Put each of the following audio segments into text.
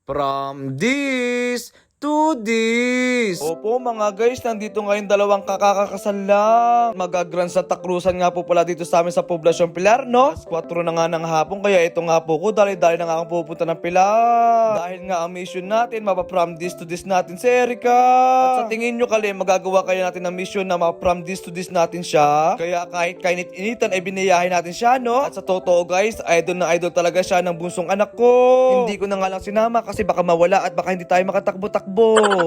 From this to this. Opo mga guys, nandito ngayon dalawang kakakasal lang. Mag-Grand Santa Cruzan nga po pala dito sa amin sa Poblacion Pilar, no? Alas 4 na nga ng hapon, kaya ito nga po ko, dali-dali na nga akong pupunta ng Pilar. Dahil nga ang mission natin, mapa-from this to this natin si Erica. At sa tingin nyo kali, magagawa kaya natin ng mission na mapa-from this to this natin siya. Kaya kahit kainit-initan, ay biniyahin natin siya, no? At sa totoo guys, idol na idol talaga siya ng bunsong anak ko. Hindi ko na nga lang sinama kasi baka mawala at baka hindi tayo makatakbo-takbo.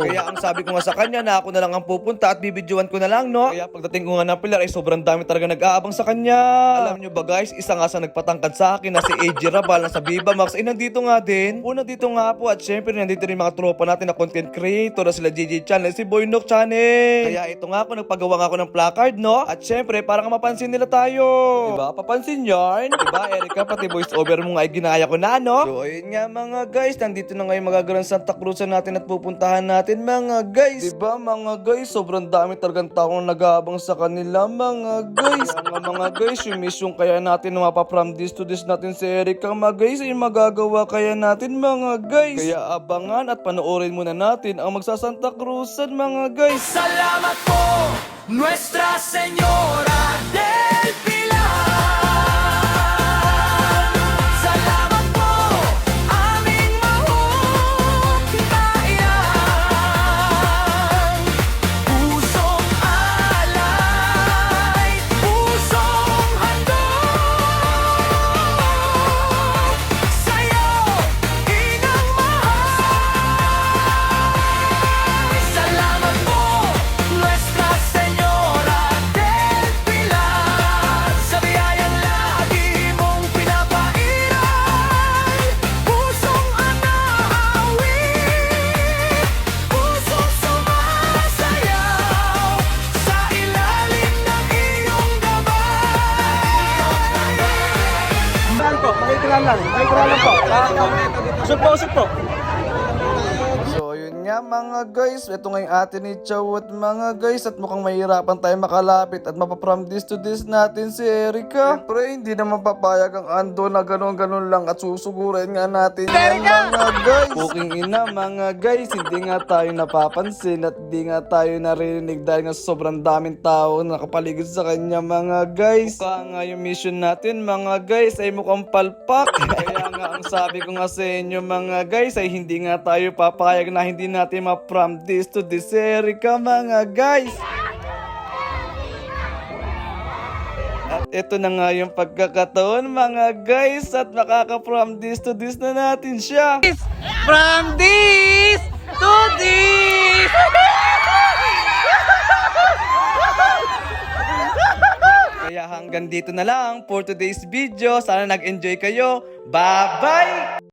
Kaya ang sabi ko nga sa kanya na ako na lang ang pupunta at bibidyoan ko na lang, no? Kaya pagdating ko nga ng Pilar ay sobrang dami talaga nag-aabang sa kanya. Alam nyo ba guys, isa nga sa nagpatangkad sa akin na si AJ Rabal na sa Viva Max ay nandito nga din. Nandito nga po at syempre nandito rin mga tropa natin na content creator na sila JJ Channel, si Boy Nook Channel. Kaya ito nga ako, nagpagawa nga ako ng placard, no? At syempre para nga mapansin nila tayo. Diba? Papansin yarn? Diba Erica, pati voice over mo nga ay ginaya ko na, no? So ayun nga mga guys, nandito na ngayon magagalang Santa Cruzan natin at pupuntahan natin mga guys. Diba mga guys, sobrang dami talagang taong nag-aabang sa kanila mga guys. Kaya nga mga guys, yung mission kaya natin na mapa-from this to this natin si Erica mga guys ay magagawa kaya natin mga guys. Kaya abangan at panoorin muna natin ang magsasanta Cruzan mga guys. Salamat po, Nuestra Señora del Pilar. Salamat po, aming mahusgayan. Pusong alay, pusong handog. Sa'yo, inang mahal. Salamat po, Nuestra Señora del Pilar. Sa biyayang lagi mong pinapairal. Pusong anaawit, pusong sumasayaw sa ilalim ng iyong gabay. So yun nga mga guys, ito nga yung ate ni Chow at mga guys, at mukhang mahirapan tayo makalapit at mapa-from this to this natin si Erica. Siyempre hindi naman papayag ang ando na ganon-ganon lang at susugurin nga natin yan mga guys. Puking ina mga guys, hindi nga tayo napapansin at hindi nga tayo narinig dahil nga sobrang daming tao na nakapaligid sa kanya mga guys. Mukha nga yung mission natin mga guys ay mukhang palpak. Kaya nga ang sabi ko nga sa inyo mga guys ay hindi nga tayo papayag na hindi natin ma-from this to this Erica mga guys. At ito na nga yung pagkakataon mga guys at makaka-from this to this na natin siya. From this to this. Kaya hanggang dito na lang for today's video. Sana nag-enjoy kayo. Bye-bye!